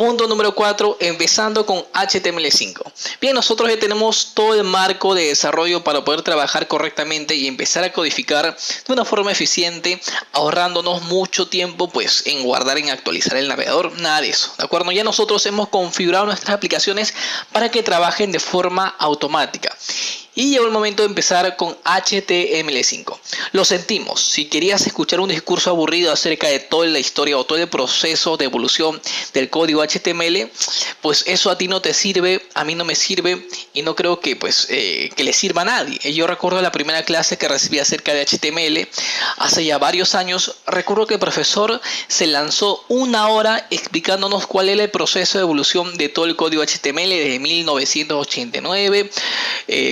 Punto número 4, empezando con HTML5. Bien, nosotros ya tenemos todo el marco de desarrollo para poder trabajar correctamente y empezar a codificar de una forma eficiente, ahorrándonos mucho tiempo pues en guardar, en actualizar el navegador, nada de eso, ¿de acuerdo? Ya nosotros hemos configurado nuestras aplicaciones para que trabajen de forma automática. Y llegó el momento de empezar con HTML5. Lo sentimos, si querías escuchar un discurso aburrido acerca de toda la historia o todo el proceso de evolución del código HTML, pues eso a ti no te sirve, a mí no me sirve y no creo que que le sirva a nadie. Yo recuerdo la primera clase que recibí acerca de HTML hace ya varios años. Recuerdo que el profesor se lanzó una hora explicándonos cuál era el proceso de evolución de todo el código HTML desde 1989,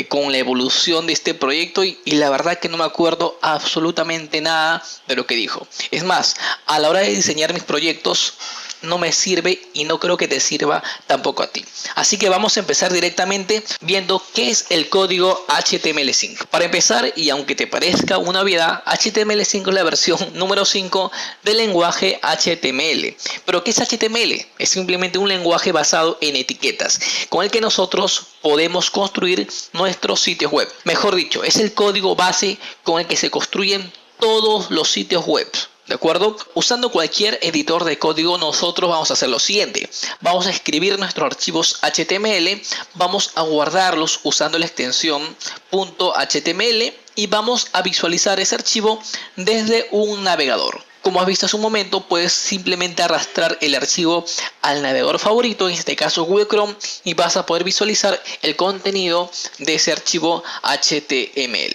con la evolución de este proyecto y la verdad que no me acuerdo absolutamente nada de lo que dijo. Es más, a la hora de diseñar mis proyectos no me sirve y no creo que te sirva tampoco a ti. Así que vamos a empezar directamente viendo qué es el código HTML5. Para empezar, y aunque te parezca una obviedad, HTML5 es la versión número 5 del lenguaje HTML. ¿Pero qué es HTML? Es simplemente un lenguaje basado en etiquetas, con el que nosotros podemos construir nuestros sitios web. Mejor dicho, es el código base con el que se construyen todos los sitios web. ¿De acuerdo? Usando cualquier editor de código, nosotros vamos a hacer lo siguiente. Vamos a escribir nuestros archivos HTML, vamos a guardarlos usando la extensión .html y vamos a visualizar ese archivo desde un navegador. Como has visto hace un momento, puedes simplemente arrastrar el archivo al navegador favorito, en este caso Google Chrome, y vas a poder visualizar el contenido de ese archivo HTML.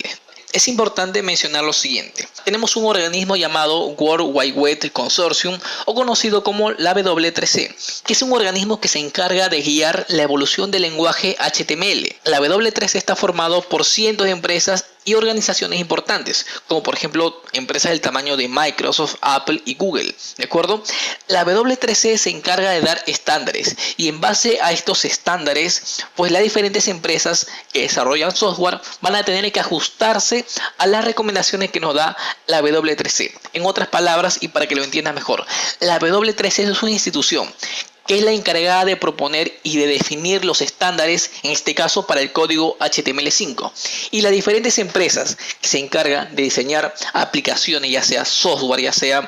Es importante mencionar lo siguiente. Tenemos un organismo llamado World Wide Web Consortium, o conocido como la W3C, que es un organismo que se encarga de guiar la evolución del lenguaje HTML. La W3C está formado por cientos de empresas y organizaciones importantes, como por ejemplo empresas del tamaño de Microsoft, Apple y Google, ¿de acuerdo? La W3C se encarga de dar estándares y en base a estos estándares, pues las diferentes empresas que desarrollan software van a tener que ajustarse a las recomendaciones que nos da la W3C. En otras palabras, y para que lo entiendas mejor, la W3C es una institución que es la encargada de proponer y de definir los estándares, en este caso para el código HTML5. Y las diferentes empresas que se encargan de diseñar aplicaciones, ya sea software, ya sea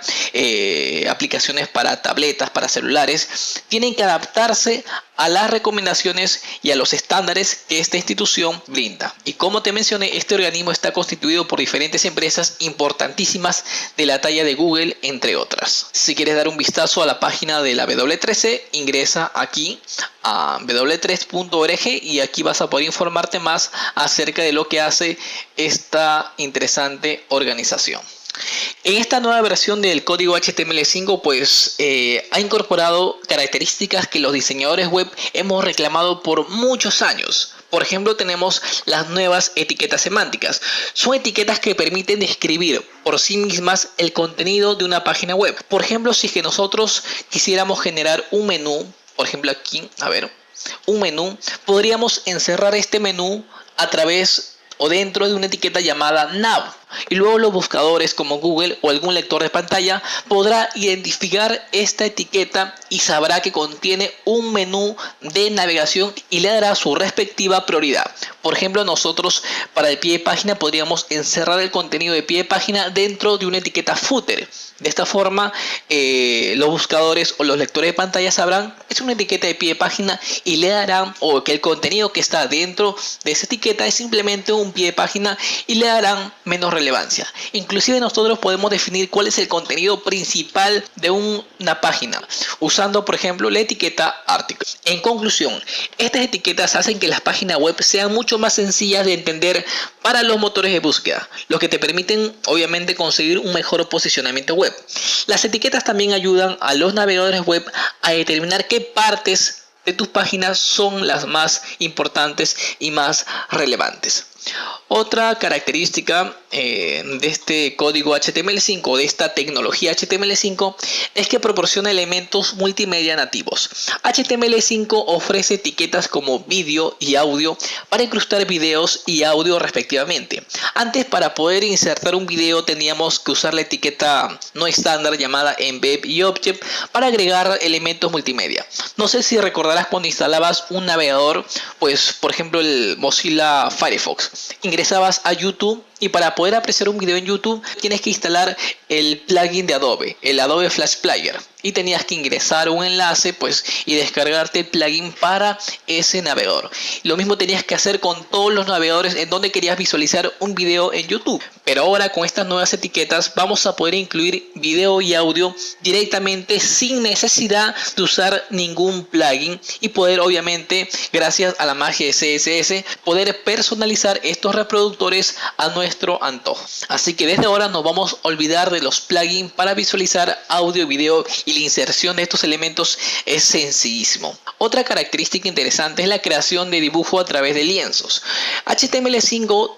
aplicaciones para tabletas, para celulares, tienen que adaptarse a las recomendaciones y a los estándares que esta institución brinda. Y como te mencioné, este organismo está constituido por diferentes empresas importantísimas de la talla de Google, entre otras. Si quieres dar un vistazo a la página de la W3C, ingresa aquí a w3.org y aquí vas a poder informarte más acerca de lo que hace esta interesante organización. En esta nueva versión del código HTML5 pues ha incorporado características que los diseñadores web hemos reclamado por muchos años. Por ejemplo, tenemos las nuevas etiquetas semánticas. Son etiquetas que permiten describir por sí mismas el contenido de una página web. Por ejemplo, si es que nosotros quisiéramos generar un menú, por ejemplo aquí, un menú, podríamos encerrar este menú a través o dentro de una etiqueta llamada nav, y luego los buscadores como Google o algún lector de pantalla podrá identificar esta etiqueta y sabrá que contiene un menú de navegación y le dará su respectiva prioridad. Por ejemplo, nosotros para el pie de página podríamos encerrar el contenido de pie de página dentro de una etiqueta footer. De esta forma los buscadores o los lectores de pantalla sabrán que es una etiqueta de pie de página y le darán, o que el contenido que está dentro de esa etiqueta es simplemente un pie de página, y le darán menos relevancia. Inclusive nosotros podemos definir cuál es el contenido principal de una página usando por ejemplo la etiqueta article. En conclusión, estas etiquetas hacen que las páginas web sean mucho más sencillas de entender para los motores de búsqueda, lo que te permiten obviamente conseguir un mejor posicionamiento web. Las etiquetas también ayudan a los navegadores web a determinar qué partes de tus páginas son las más importantes y más relevantes. Otra característica de este código HTML5, de esta tecnología HTML5, es que proporciona elementos multimedia nativos. HTML5 ofrece etiquetas como vídeo y audio para incrustar videos y audio respectivamente. Antes, para poder insertar un video teníamos que usar la etiqueta no estándar llamada embed y object para agregar elementos multimedia. No sé si recordarás cuando instalabas un navegador, pues por ejemplo el Mozilla Firefox. Ingresabas a YouTube y para poder apreciar un video en YouTube tienes que instalar el plugin de Adobe, el Adobe Flash Player, y tenías que ingresar un enlace pues y descargarte el plugin para ese navegador. Lo mismo tenías que hacer con todos los navegadores en donde querías visualizar un video en YouTube. Pero ahora con estas nuevas etiquetas vamos a poder incluir video y audio directamente sin necesidad de usar ningún plugin y poder, obviamente, gracias a la magia de CSS, poder personalizar estos reproductores a nuestro antojo. Así que desde ahora nos vamos a olvidar de los plugins para visualizar audio, video, y la inserción de estos elementos es sencillísimo. Otra característica interesante es la creación de dibujo a través de lienzos. HTML5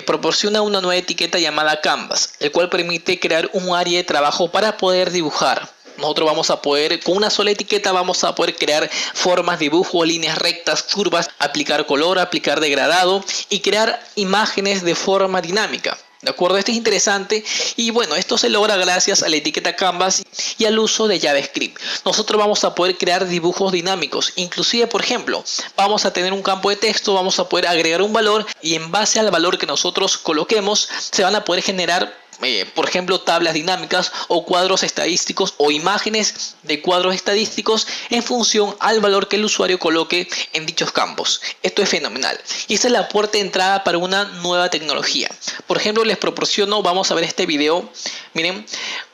proporciona una nueva etiqueta llamada Canvas, el cual permite crear un área de trabajo para poder dibujar. Nosotros vamos a poder, con una sola etiqueta, vamos a poder crear formas, dibujos, líneas rectas, curvas, aplicar color, aplicar degradado y crear imágenes de forma dinámica. ¿De acuerdo? Esto es interesante y bueno, esto se logra gracias a la etiqueta Canvas y al uso de JavaScript. Nosotros vamos a poder crear dibujos dinámicos, inclusive por ejemplo, vamos a tener un campo de texto, vamos a poder agregar un valor y en base al valor que nosotros coloquemos se van a poder generar por ejemplo, tablas dinámicas o cuadros estadísticos o imágenes de cuadros estadísticos en función al valor que el usuario coloque en dichos campos. Esto es fenomenal y esta es la puerta de entrada para una nueva tecnología. Por ejemplo, les proporciono, vamos a ver este video. Miren,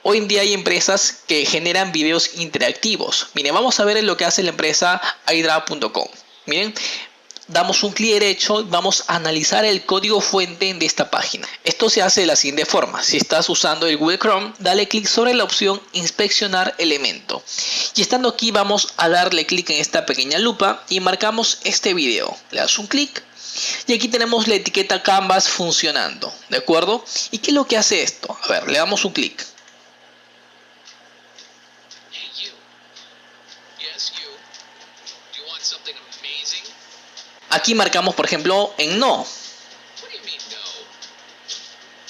hoy en día hay empresas que generan videos interactivos. Miren, vamos a ver lo que hace la empresa iDraw.com. Miren, damos un clic derecho, vamos a analizar el código fuente de esta página. Esto se hace de la siguiente forma: si estás usando el Google Chrome, dale clic sobre la opción inspeccionar elemento. Y estando aquí vamos a darle clic en esta pequeña lupa y marcamos este video. Le das un clic y aquí tenemos la etiqueta Canvas funcionando, ¿de acuerdo? ¿Y qué es lo que hace esto? A ver, le damos un clic. Aquí marcamos, por ejemplo, en no.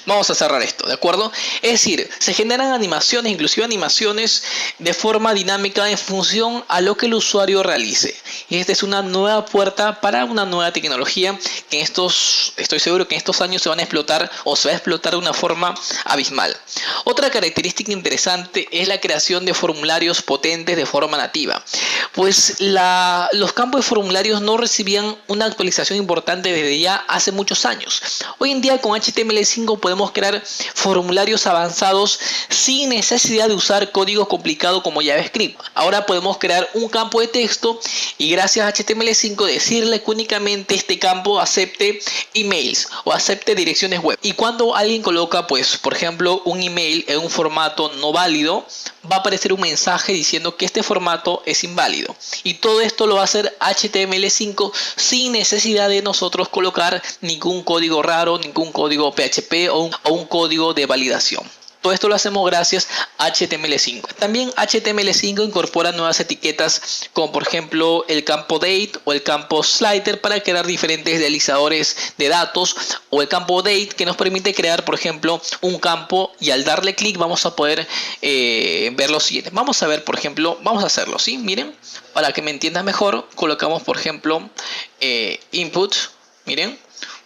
Vamos a cerrar esto, ¿de acuerdo? Es decir, se generan animaciones, inclusive animaciones de forma dinámica en función a lo que el usuario realice. Y esta es una nueva puerta para una nueva tecnología que estoy seguro que en estos años se van a explotar o se va a explotar de una forma abismal. Otra característica interesante es la creación de formularios potentes de forma nativa. Pues los campos de formularios no recibían una actualización importante desde ya hace muchos años. Hoy en día con HTML5 podemos crear formularios avanzados sin necesidad de usar código complicado como JavaScript. Ahora podemos crear un campo de texto y gracias a HTML5 decirle que únicamente este campo acepte emails o acepte direcciones web. Y cuando alguien coloca, pues, por ejemplo, un email en un formato no válido, va a aparecer un mensaje diciendo que este formato es inválido. Y todo esto lo va a hacer HTML5 sin necesidad de nosotros colocar ningún código raro, ningún código PHP o un código de validación. Todo esto lo hacemos gracias a HTML5. También HTML5 incorpora nuevas etiquetas como por ejemplo el campo date o el campo slider para crear diferentes deslizadores de datos, o el campo date que nos permite crear por ejemplo un campo y al darle clic vamos a poder ver lo siguiente. Vamos a ver por ejemplo, vamos a hacerlo, ¿sí? Miren, para que me entiendan mejor, colocamos por ejemplo input, miren,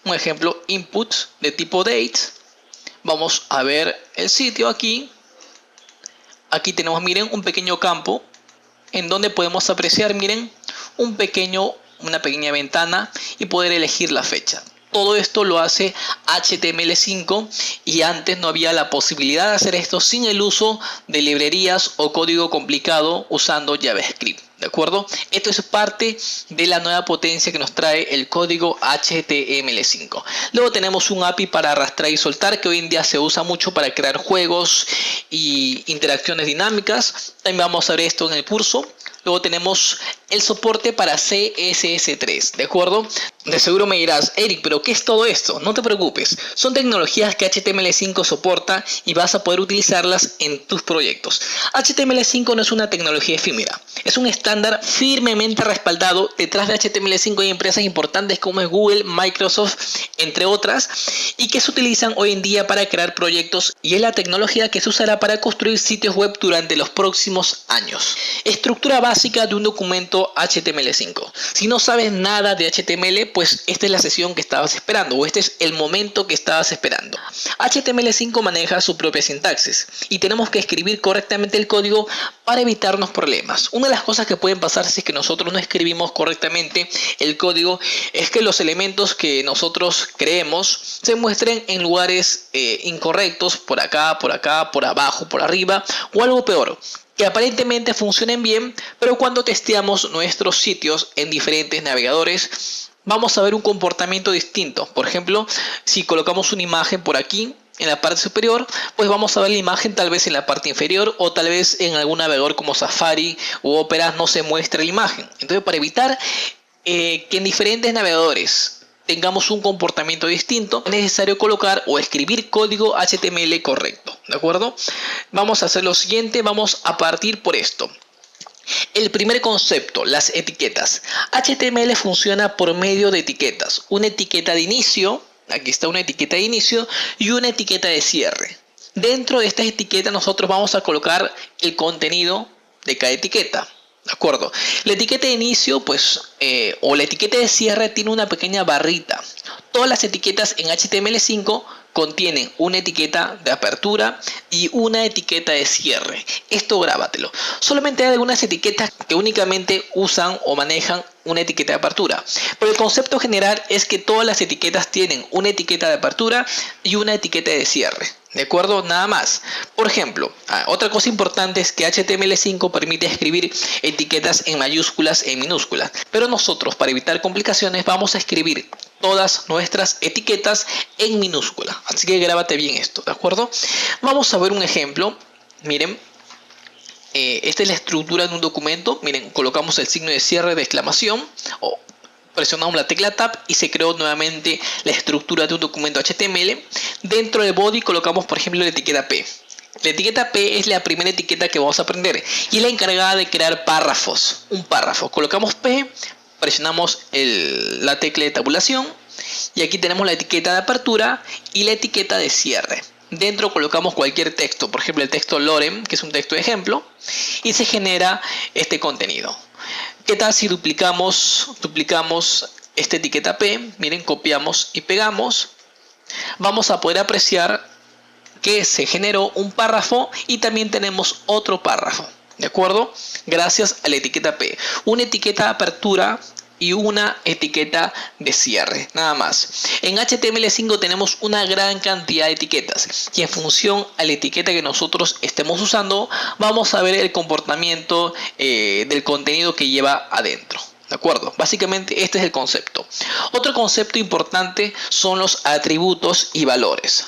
un ejemplo input de tipo date. Vamos a ver el sitio aquí. Aquí tenemos, miren, un pequeño campo en donde podemos apreciar, miren, una pequeña ventana y poder elegir la fecha. Todo esto lo hace HTML5 y antes no había la posibilidad de hacer esto sin el uso de librerías o código complicado usando JavaScript. ¿De acuerdo? Esto es parte de la nueva potencia que nos trae el código HTML5. Luego tenemos un API para arrastrar y soltar que hoy en día se usa mucho para crear juegos y interacciones dinámicas. También vamos a ver esto en el curso. Luego tenemos el soporte para CSS3, ¿de acuerdo? De seguro me dirás, Eric, ¿pero qué es todo esto? No te preocupes, son tecnologías que HTML5 soporta y vas a poder utilizarlas en tus proyectos. HTML5 no es una tecnología efímera, es un estándar firmemente respaldado. Detrás de HTML5 hay empresas importantes como es Google, Microsoft, entre otras, y que se utilizan hoy en día para crear proyectos, y es la tecnología que se usará para construir sitios web durante los próximos años. Estructura básica de un documento HTML5. Si no sabes nada de HTML, pues esta es la sesión que estabas esperando, o este es el momento que estabas esperando. HTML5 maneja su propia sintaxis y tenemos que escribir correctamente el código para evitarnos problemas. Una de las cosas que pueden pasar si es que nosotros no escribimos correctamente el código es que los elementos que nosotros creemos se muestren en lugares incorrectos, por acá, por abajo, por arriba, o algo peor, que aparentemente funcionen bien, pero cuando testeamos nuestros sitios en diferentes navegadores vamos a ver un comportamiento distinto. Por ejemplo, si colocamos una imagen por aquí en la parte superior, pues vamos a ver la imagen tal vez en la parte inferior, o tal vez en algún navegador como Safari u Opera no se muestre la imagen. Entonces, para evitar que en diferentes navegadores tengamos un comportamiento distinto, es necesario colocar o escribir código HTML correcto, ¿de acuerdo? Vamos a hacer lo siguiente, vamos a partir por esto. El primer concepto, las etiquetas. HTML funciona por medio de etiquetas. Una etiqueta de inicio, aquí está una etiqueta de inicio, y una etiqueta de cierre. Dentro de estas etiquetas nosotros vamos a colocar el contenido de cada etiqueta. ¿De acuerdo? La etiqueta de inicio, pues, o la etiqueta de cierre tiene una pequeña barrita. Todas las etiquetas en HTML5 contienen una etiqueta de apertura y una etiqueta de cierre. Esto grábatelo. Solamente hay algunas etiquetas que únicamente usan o manejan una etiqueta de apertura, pero el concepto general es que todas las etiquetas tienen una etiqueta de apertura y una etiqueta de cierre. ¿De acuerdo? Nada más. Por ejemplo, otra cosa importante es que HTML5 permite escribir etiquetas en mayúsculas e en minúsculas, pero nosotros, para evitar complicaciones, vamos a escribir todas nuestras etiquetas en minúscula. Así que grábate bien esto, ¿de acuerdo? Vamos a ver un ejemplo. Miren, esta es la estructura de un documento. Miren, colocamos el signo de cierre de exclamación o presionamos la tecla Tab y se creó nuevamente la estructura de un documento HTML. Dentro del body colocamos, por ejemplo, la etiqueta P. La etiqueta P es la primera etiqueta que vamos a aprender y es la encargada de crear párrafos. Un párrafo. Colocamos P, presionamos la tecla de tabulación y aquí tenemos la etiqueta de apertura y la etiqueta de cierre. Dentro colocamos cualquier texto, por ejemplo el texto Lorem, que es un texto de ejemplo, y se genera este contenido. ¿Qué tal si duplicamos esta etiqueta P? Miren, copiamos y pegamos. Vamos a poder apreciar que se generó un párrafo y también tenemos otro párrafo, ¿de acuerdo? Gracias a la etiqueta P. Una etiqueta de apertura y una etiqueta de cierre, nada más. En HTML5 tenemos una gran cantidad de etiquetas y en función a la etiqueta que nosotros estemos usando vamos a ver el comportamiento del contenido que lleva adentro. ¿De acuerdo? Básicamente este es el concepto. Otro concepto importante son los atributos y valores.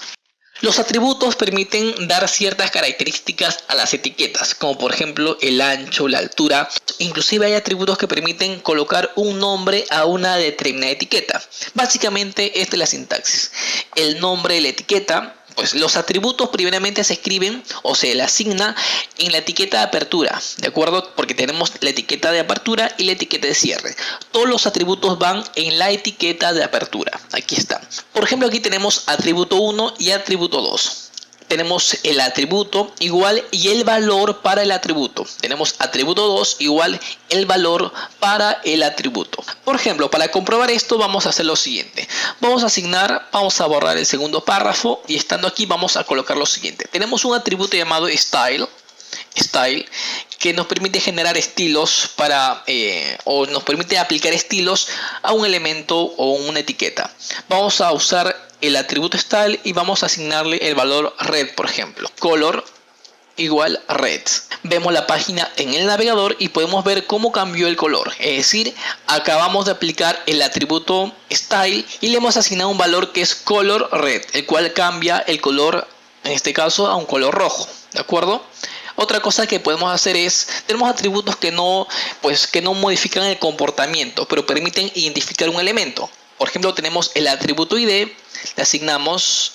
Los atributos permiten dar ciertas características a las etiquetas, como por ejemplo el ancho, la altura. Inclusive hay atributos que permiten colocar un nombre a una determinada etiqueta. Básicamente esta es la sintaxis. El nombre de la etiqueta, pues los atributos primeramente se escriben o se le asigna en la etiqueta de apertura, ¿de acuerdo? Porque tenemos la etiqueta de apertura y la etiqueta de cierre. Todos los atributos van en la etiqueta de apertura. Aquí está. Por ejemplo, aquí tenemos atributo 1 y atributo 2. Tenemos el atributo igual y el valor para el atributo. Tenemos atributo 2 igual el valor para el atributo. Por ejemplo, para comprobar esto vamos a hacer lo siguiente. Vamos a borrar el segundo párrafo y estando aquí vamos a colocar lo siguiente. Tenemos un atributo llamado style que nos permite generar estilos o nos permite aplicar estilos a un elemento o una etiqueta. Vamos a usar el atributo style y vamos a asignarle el valor red, por ejemplo. Color igual red. Vemos la página en el navegador y podemos ver cómo cambió el color. Es decir, acabamos de aplicar el atributo style y le hemos asignado un valor que es color red, el cual cambia el color, en este caso, a un color rojo. ¿De acuerdo? Otra cosa que podemos hacer es, tenemos atributos que no modifican el comportamiento, pero permiten identificar un elemento. Por ejemplo, tenemos el atributo ID, le asignamos,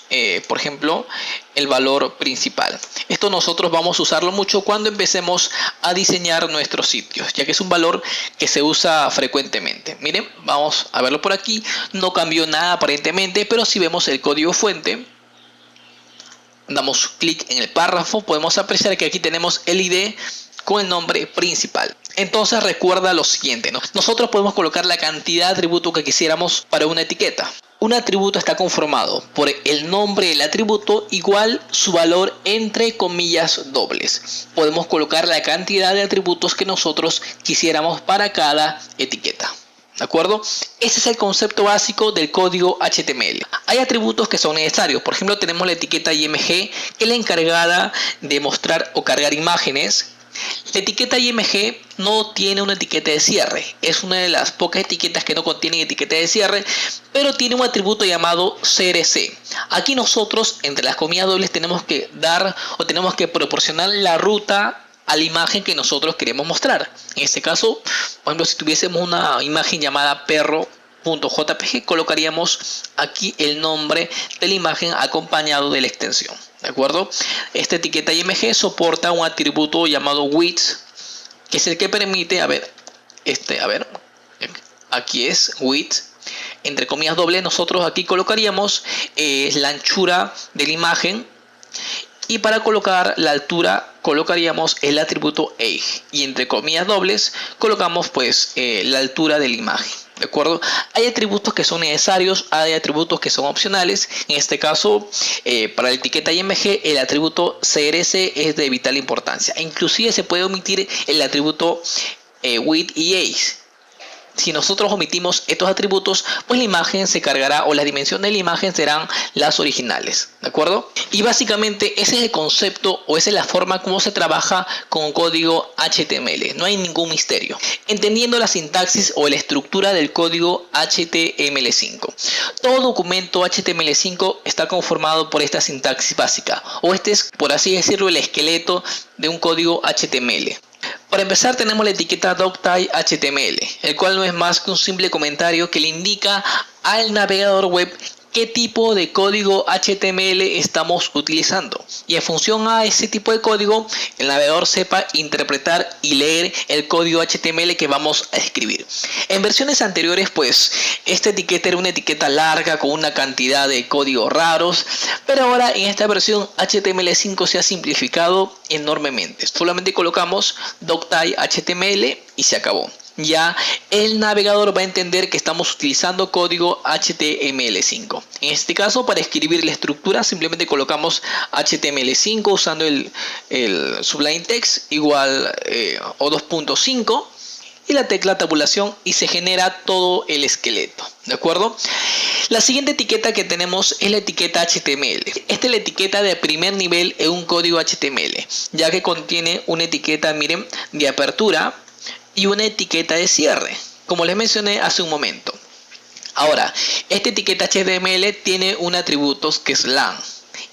por ejemplo, el valor principal. Esto nosotros vamos a usarlo mucho cuando empecemos a diseñar nuestros sitios, ya que es un valor que se usa frecuentemente. Miren, vamos a verlo por aquí. No cambió nada aparentemente, pero si vemos el código fuente, damos clic en el párrafo, podemos apreciar que aquí tenemos el ID con el nombre principal. Entonces recuerda lo siguiente, ¿no? Nosotros podemos colocar la cantidad de atributos que quisiéramos para una etiqueta. Un atributo está conformado por el nombre del atributo igual su valor entre comillas dobles. Podemos colocar la cantidad de atributos que nosotros quisiéramos para cada etiqueta. ¿De acuerdo? Ese es el concepto básico del código HTML. Hay atributos que son necesarios. Por ejemplo, tenemos la etiqueta IMG, que es la encargada de mostrar o cargar imágenes. La etiqueta IMG no tiene una etiqueta de cierre. Es una de las pocas etiquetas que no contienen etiqueta de cierre, pero tiene un atributo llamado CRC. Aquí nosotros, entre las comillas dobles, tenemos que dar o tenemos que proporcionar la ruta a la imagen que nosotros queremos mostrar. En este caso, por ejemplo, si tuviésemos una imagen llamada perro.jpg, colocaríamos aquí el nombre de la imagen acompañado de la extensión. ¿De acuerdo? Esta etiqueta IMG soporta un atributo llamado width, que es el que permite, aquí es width, entre comillas doble, nosotros aquí colocaríamos la anchura de la imagen, y para colocar la altura colocaríamos el atributo age, y entre comillas dobles colocamos pues la altura de la imagen. ¿De acuerdo? Hay atributos que son necesarios, hay atributos que son opcionales. En este caso, para la etiqueta IMG, el atributo CRC es de vital importancia. Inclusive se puede omitir el atributo width y age. Si nosotros omitimos estos atributos, pues la imagen se cargará o las dimensiones de la imagen serán las originales. ¿De acuerdo? Y básicamente ese es el concepto o esa es la forma como se trabaja con código HTML. No hay ningún misterio. Entendiendo la sintaxis o la estructura del código HTML5. Todo documento HTML5 está conformado por esta sintaxis básica. O este es, por así decirlo, el esqueleto de un código HTML. Para empezar tenemos la etiqueta doctype HTML, el cual no es más que un simple comentario que le indica al navegador web qué tipo de código HTML estamos utilizando. Y en función a ese tipo de código, el navegador sepa interpretar y leer el código HTML que vamos a escribir. En versiones anteriores, pues, esta etiqueta era una etiqueta larga con una cantidad de códigos raros, pero ahora en esta versión HTML5 se ha simplificado enormemente. Solamente colocamos doctype HTML y se acabó. Ya el navegador va a entender que estamos utilizando código HTML5. En este caso, para escribir la estructura simplemente colocamos HTML5 usando el Sublime Text igual o 2.5 y la tecla tabulación y se genera todo el esqueleto. ¿De acuerdo? La siguiente etiqueta que tenemos es la etiqueta HTML. Esta es la etiqueta de primer nivel en un código HTML, ya que contiene una etiqueta, miren, de apertura y una etiqueta de cierre, como les mencioné hace un momento. Ahora, esta etiqueta HTML tiene un atributo que es lang,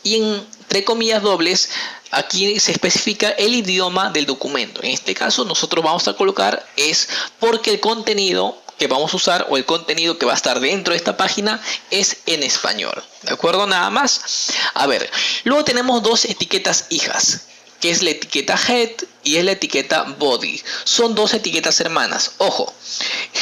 y entre comillas dobles aquí se especifica el idioma del documento. En este caso nosotros vamos a colocar es porque el contenido que vamos a usar o el contenido que va a estar dentro de esta página es en español. ¿De acuerdo? Nada más. A ver, luego tenemos dos etiquetas hijas, que es la etiqueta head y es la etiqueta body. Son dos etiquetas hermanas. Ojo,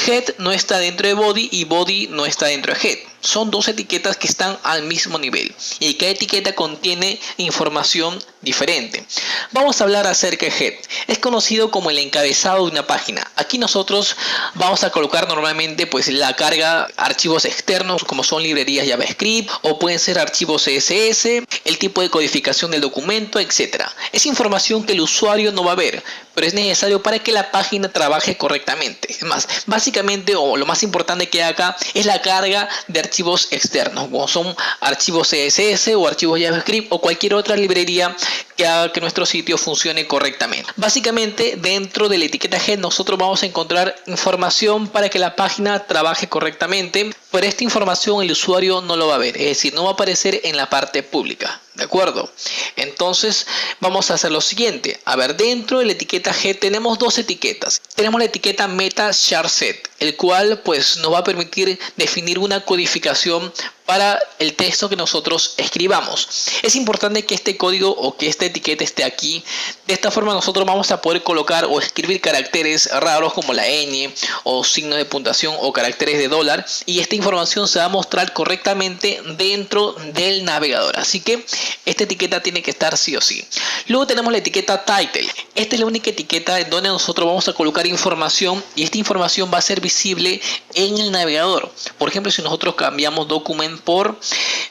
head no está dentro de body y body no está dentro de head. Son dos etiquetas que están al mismo nivel y cada etiqueta contiene información diferente. Vamos a hablar acerca de head. Es conocido como el encabezado de una página. Aquí nosotros vamos a colocar normalmente pues la carga archivos externos como son librerías JavaScript o pueden ser archivos CSS, el tipo de codificación del documento, etc. Es información que el usuario no va a ver, pero es necesario para que la página trabaje correctamente. Es más, básicamente o lo más importante que hay acá es la carga de archivos externos, como son archivos CSS o archivos JavaScript o cualquier otra librería que haga que nuestro sitio funcione correctamente. Básicamente dentro de la etiqueta head nosotros vamos a encontrar información para que la página trabaje correctamente, pero esta información el usuario no lo va a ver, es decir, no va a aparecer en la parte pública. ¿De acuerdo? Entonces vamos a hacer lo siguiente. A ver, dentro de la etiqueta head tenemos dos etiquetas. Tenemos la etiqueta meta char set, el cual pues nos va a permitir definir una codificación para el texto que nosotros escribamos. Es importante que este código o que esta etiqueta esté aquí. De esta forma nosotros vamos a poder colocar o escribir caracteres raros como la ñ o signos de puntuación o caracteres de dólar, y esta información se va a mostrar correctamente dentro del navegador. Así que esta etiqueta tiene que estar sí o sí. Luego tenemos la etiqueta title. Esta es la única etiqueta en donde nosotros vamos a colocar información, y esta información va a ser visible en el navegador. Por ejemplo, si nosotros cambiamos document por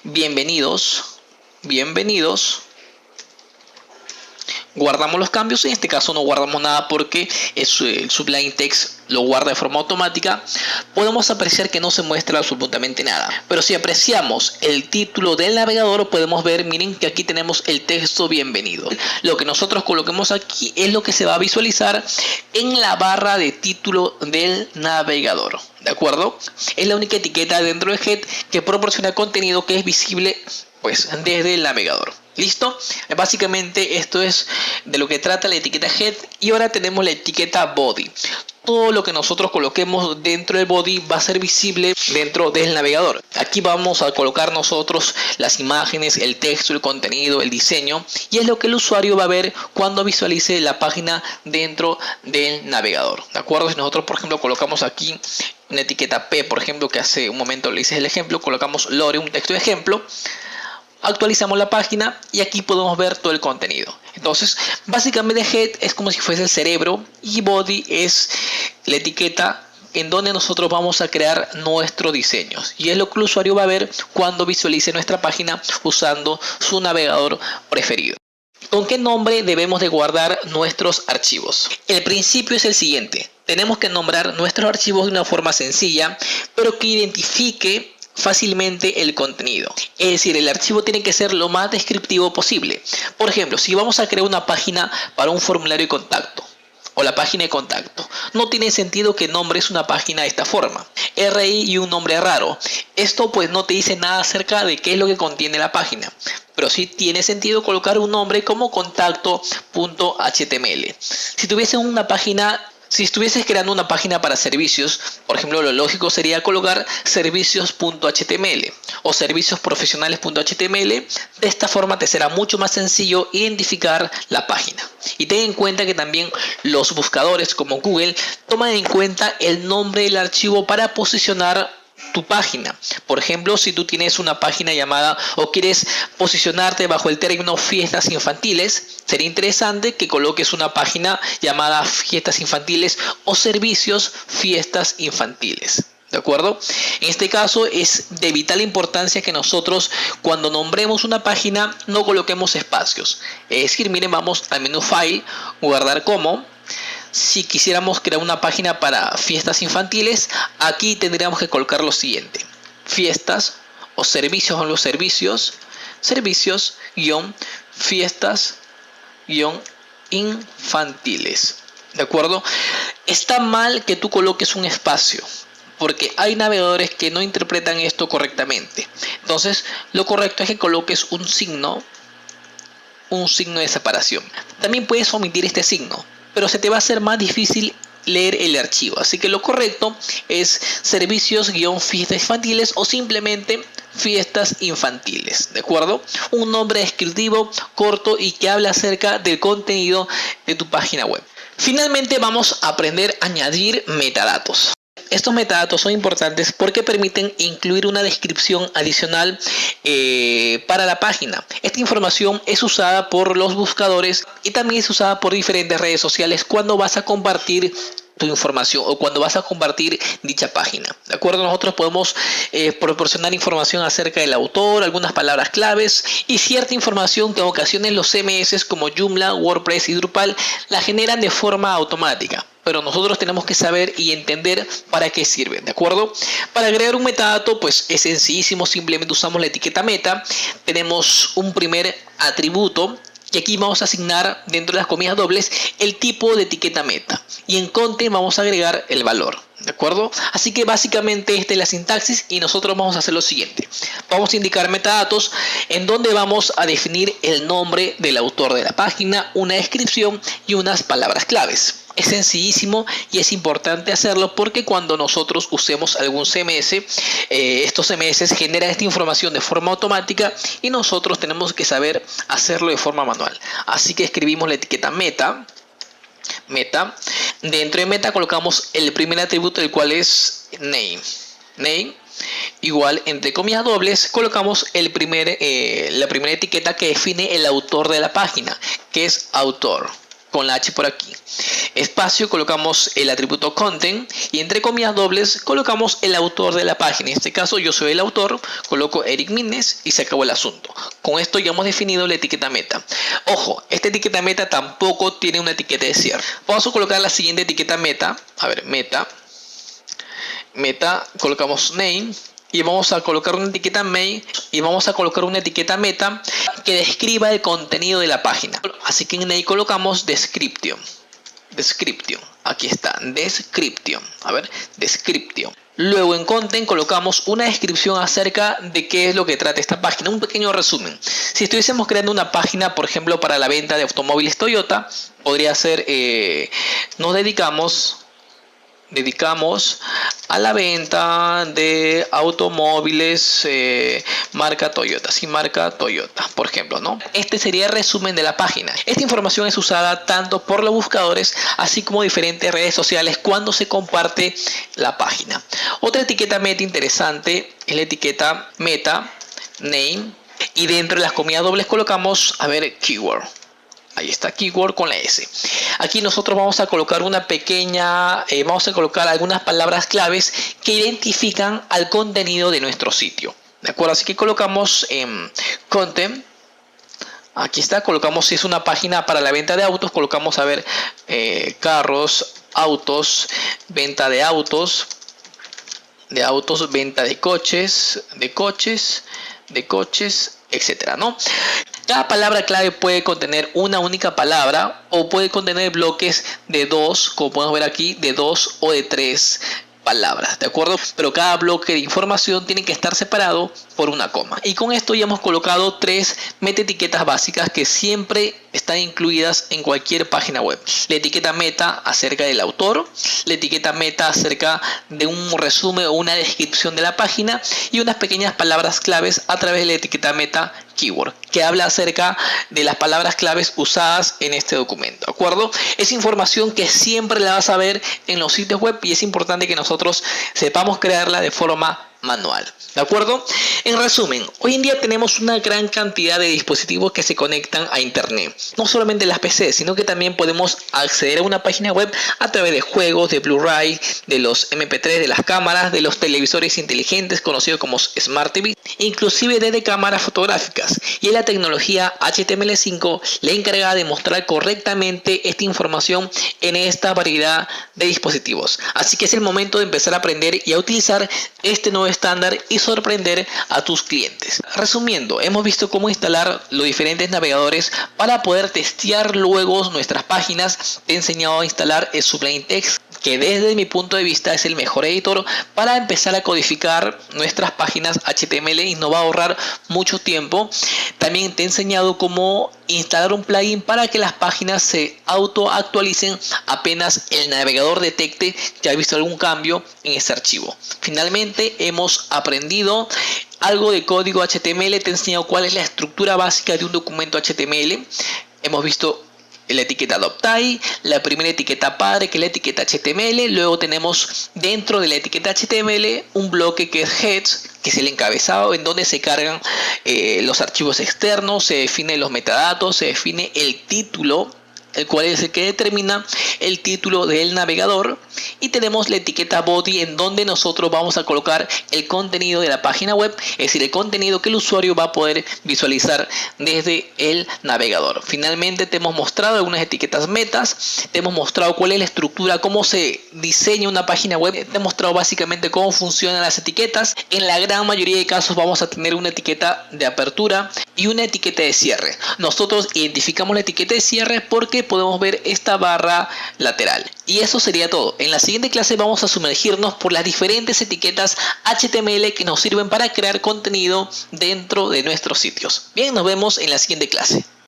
bienvenidos, guardamos los cambios. En este caso no guardamos nada porque el Sublime Text lo guarda de forma automática. Podemos apreciar que no se muestra absolutamente nada, pero si apreciamos el título del navegador podemos ver, miren que aquí tenemos el texto bienvenido. Lo que nosotros coloquemos aquí es lo que se va a visualizar en la barra de título del navegador. ¿De acuerdo? Es la única etiqueta dentro del head que proporciona contenido que es visible pues desde el navegador. ¿Listo? Básicamente esto es de lo que trata la etiqueta head. Y ahora tenemos la etiqueta body. Todo lo que nosotros coloquemos dentro del body va a ser visible dentro del navegador. Aquí vamos a colocar nosotros las imágenes, el texto, el contenido, el diseño, y es lo que el usuario va a ver cuando visualice la página dentro del navegador. ¿De acuerdo? Si nosotros, por ejemplo, colocamos aquí una etiqueta P, por ejemplo, que hace un momento le hice el ejemplo, colocamos Lore, un texto de ejemplo, actualizamos la página y aquí podemos ver todo el contenido. Entonces, básicamente head es como si fuese el cerebro y body es la etiqueta en donde nosotros vamos a crear nuestros diseños, y es lo que el usuario va a ver cuando visualice nuestra página usando su navegador preferido. ¿Con qué nombre debemos de guardar nuestros archivos? El principio es el siguiente: tenemos que nombrar nuestros archivos de una forma sencilla, pero que identifique fácilmente el contenido. Es decir, el archivo tiene que ser lo más descriptivo posible. Por ejemplo, si vamos a crear una página para un formulario de contacto o la página de contacto, no tiene sentido que nombres una página de esta forma, RI y un nombre raro. Esto pues no te dice nada acerca de qué es lo que contiene la página, pero sí tiene sentido colocar un nombre como contacto.html. Si estuvieses creando una página para servicios, por ejemplo, lo lógico sería colocar servicios.html o serviciosprofesionales.html. De esta forma te será mucho más sencillo identificar la página. Y ten en cuenta que también los buscadores como Google toman en cuenta el nombre del archivo para posicionar tu página. Por ejemplo, si tú tienes una página llamada o quieres posicionarte bajo el término fiestas infantiles, sería interesante que coloques una página llamada fiestas infantiles o servicios fiestas infantiles. ¿De acuerdo? En este caso es de vital importancia que nosotros cuando nombremos una página no coloquemos espacios. Es decir, miren, vamos al menú File, guardar como. Si quisiéramos crear una página para fiestas infantiles, aquí tendríamos que colocar lo siguiente: fiestas o servicios, o los servicios, fiestas infantiles. ¿De acuerdo? Está mal que tú coloques un espacio, porque hay navegadores que no interpretan esto correctamente. Entonces, lo correcto es que coloques un signo de separación. También puedes omitir este signo, pero se te va a hacer más difícil leer el archivo. Así que lo correcto es servicios-fiestas infantiles o simplemente fiestas infantiles. ¿De acuerdo? Un nombre descriptivo, corto y que habla acerca del contenido de tu página web. Finalmente vamos a aprender a añadir metadatos. Estos metadatos son importantes porque permiten incluir una descripción adicional para la página. Esta información es usada por los buscadores y también es usada por diferentes redes sociales cuando vas a compartir tu información o cuando vas a compartir dicha página. ¿De acuerdo? Nosotros podemos proporcionar información acerca del autor, algunas palabras claves y cierta información que en ocasiones los CMS como Joomla, WordPress y Drupal la generan de forma automática. Pero nosotros tenemos que saber y entender para qué sirven, ¿de acuerdo? Para agregar un metadato, pues es sencillísimo, simplemente usamos la etiqueta meta. Tenemos un primer atributo Y aquí vamos a asignar dentro de las comillas dobles el tipo de etiqueta meta. Y en content vamos a agregar el valor. ¿De acuerdo? Así que básicamente esta es la sintaxis y nosotros vamos a hacer lo siguiente. Vamos a indicar metadatos en donde vamos a definir el nombre del autor de la página, una descripción y unas palabras claves. Es sencillísimo y es importante hacerlo porque cuando nosotros usemos algún CMS, estos CMS generan esta información de forma automática y nosotros tenemos que saber hacerlo de forma manual. Así que escribimos la etiqueta meta. Dentro de meta colocamos el primer atributo, el cual es name. Igual, entre comillas dobles, colocamos la primera etiqueta que define el autor de la página, que es autor, con la H por aquí. Espacio, colocamos el atributo content y entre comillas dobles colocamos el autor de la página. En este caso yo soy el autor, coloco Eric Mines y se acabó el asunto. Con esto ya hemos definido la etiqueta meta. Ojo, esta etiqueta meta tampoco tiene una etiqueta de cierre. Vamos a colocar la siguiente etiqueta meta. A ver, meta, colocamos name. Y vamos a colocar una etiqueta main y vamos a colocar una etiqueta meta que describa el contenido de la página. Así que en ahí colocamos description. Aquí está, description. A ver, description. Luego en content colocamos una descripción acerca de qué es lo que trata esta página. Un pequeño resumen. Si estuviésemos creando una página, por ejemplo, para la venta de automóviles Toyota, podría ser, nos dedicamos a la venta de automóviles marca Toyota, por ejemplo, ¿no? Este sería el resumen de la página. Esta información es usada tanto por los buscadores así como diferentes redes sociales cuando se comparte la página. Otra etiqueta meta interesante es la etiqueta meta name y dentro de las comillas dobles colocamos, a ver, keyword. Ahí está, keyword con la S. Aquí nosotros vamos a colocar vamos a colocar algunas palabras claves que identifican al contenido de nuestro sitio. ¿De acuerdo? Así que colocamos content. Aquí está, colocamos si es una página para la venta de autos, colocamos, a ver, carros, autos, venta de autos, venta de coches, etcétera, ¿no? Cada palabra clave puede contener una única palabra o puede contener bloques de dos, como podemos ver aquí, de 2 o de 3 palabras, ¿de acuerdo? Pero cada bloque de información tiene que estar separado por una coma. Y con esto ya hemos colocado 3 metaetiquetas básicas que siempre están incluidas en cualquier página web. La etiqueta meta acerca del autor, la etiqueta meta acerca de un resumen o una descripción de la página y unas pequeñas palabras claves a través de la etiqueta meta keyword, que habla acerca de las palabras claves usadas en este documento, ¿de acuerdo? Es información que siempre la vas a ver en los sitios web y es importante que nosotros sepamos crearla de forma manual, ¿de acuerdo? En resumen, hoy en día tenemos una gran cantidad de dispositivos que se conectan a internet, no solamente las PC, sino que también podemos acceder a una página web a través de juegos, de Blu-ray, de los MP3, de las cámaras, de los televisores inteligentes conocidos como Smart TV, inclusive desde cámaras fotográficas, y la tecnología HTML5 le encarga de mostrar correctamente esta información en esta variedad de dispositivos. Así que es el momento de empezar a aprender y a utilizar este nuevo estándar y sorprender a tus clientes. Resumiendo, hemos visto cómo instalar los diferentes navegadores para poder testear luego nuestras páginas. Te he enseñado a instalar el Sublime Text, que desde mi punto de vista es el mejor editor para empezar a codificar nuestras páginas HTML y nos va a ahorrar mucho tiempo. También te he enseñado cómo instalar un plugin para que las páginas se auto-actualicen apenas el navegador detecte que ha visto algún cambio en este archivo. Finalmente hemos aprendido algo de código HTML, te he enseñado cuál es la estructura básica de un documento HTML. Hemos visto la etiqueta doctile, la primera etiqueta padre que es la etiqueta HTML, luego tenemos dentro de la etiqueta HTML un bloque que es heads, que es el encabezado en donde se cargan los archivos externos, se definen los metadatos, se define el título, el cual es el que determina el título del navegador, y tenemos la etiqueta body en donde nosotros vamos a colocar el contenido de la página web, es decir, el contenido que el usuario va a poder visualizar desde el navegador. Finalmente te hemos mostrado algunas etiquetas metas, te hemos mostrado cuál es la estructura, cómo se diseña una página web, te he mostrado básicamente cómo funcionan las etiquetas. En la gran mayoría de casos vamos a tener una etiqueta de apertura y una etiqueta de cierre. Nosotros identificamos la etiqueta de cierre porque podemos ver esta barra lateral. Y eso sería todo. En la siguiente clase vamos a sumergirnos por las diferentes etiquetas HTML que nos sirven para crear contenido dentro de nuestros sitios. Bien, nos vemos en la siguiente clase.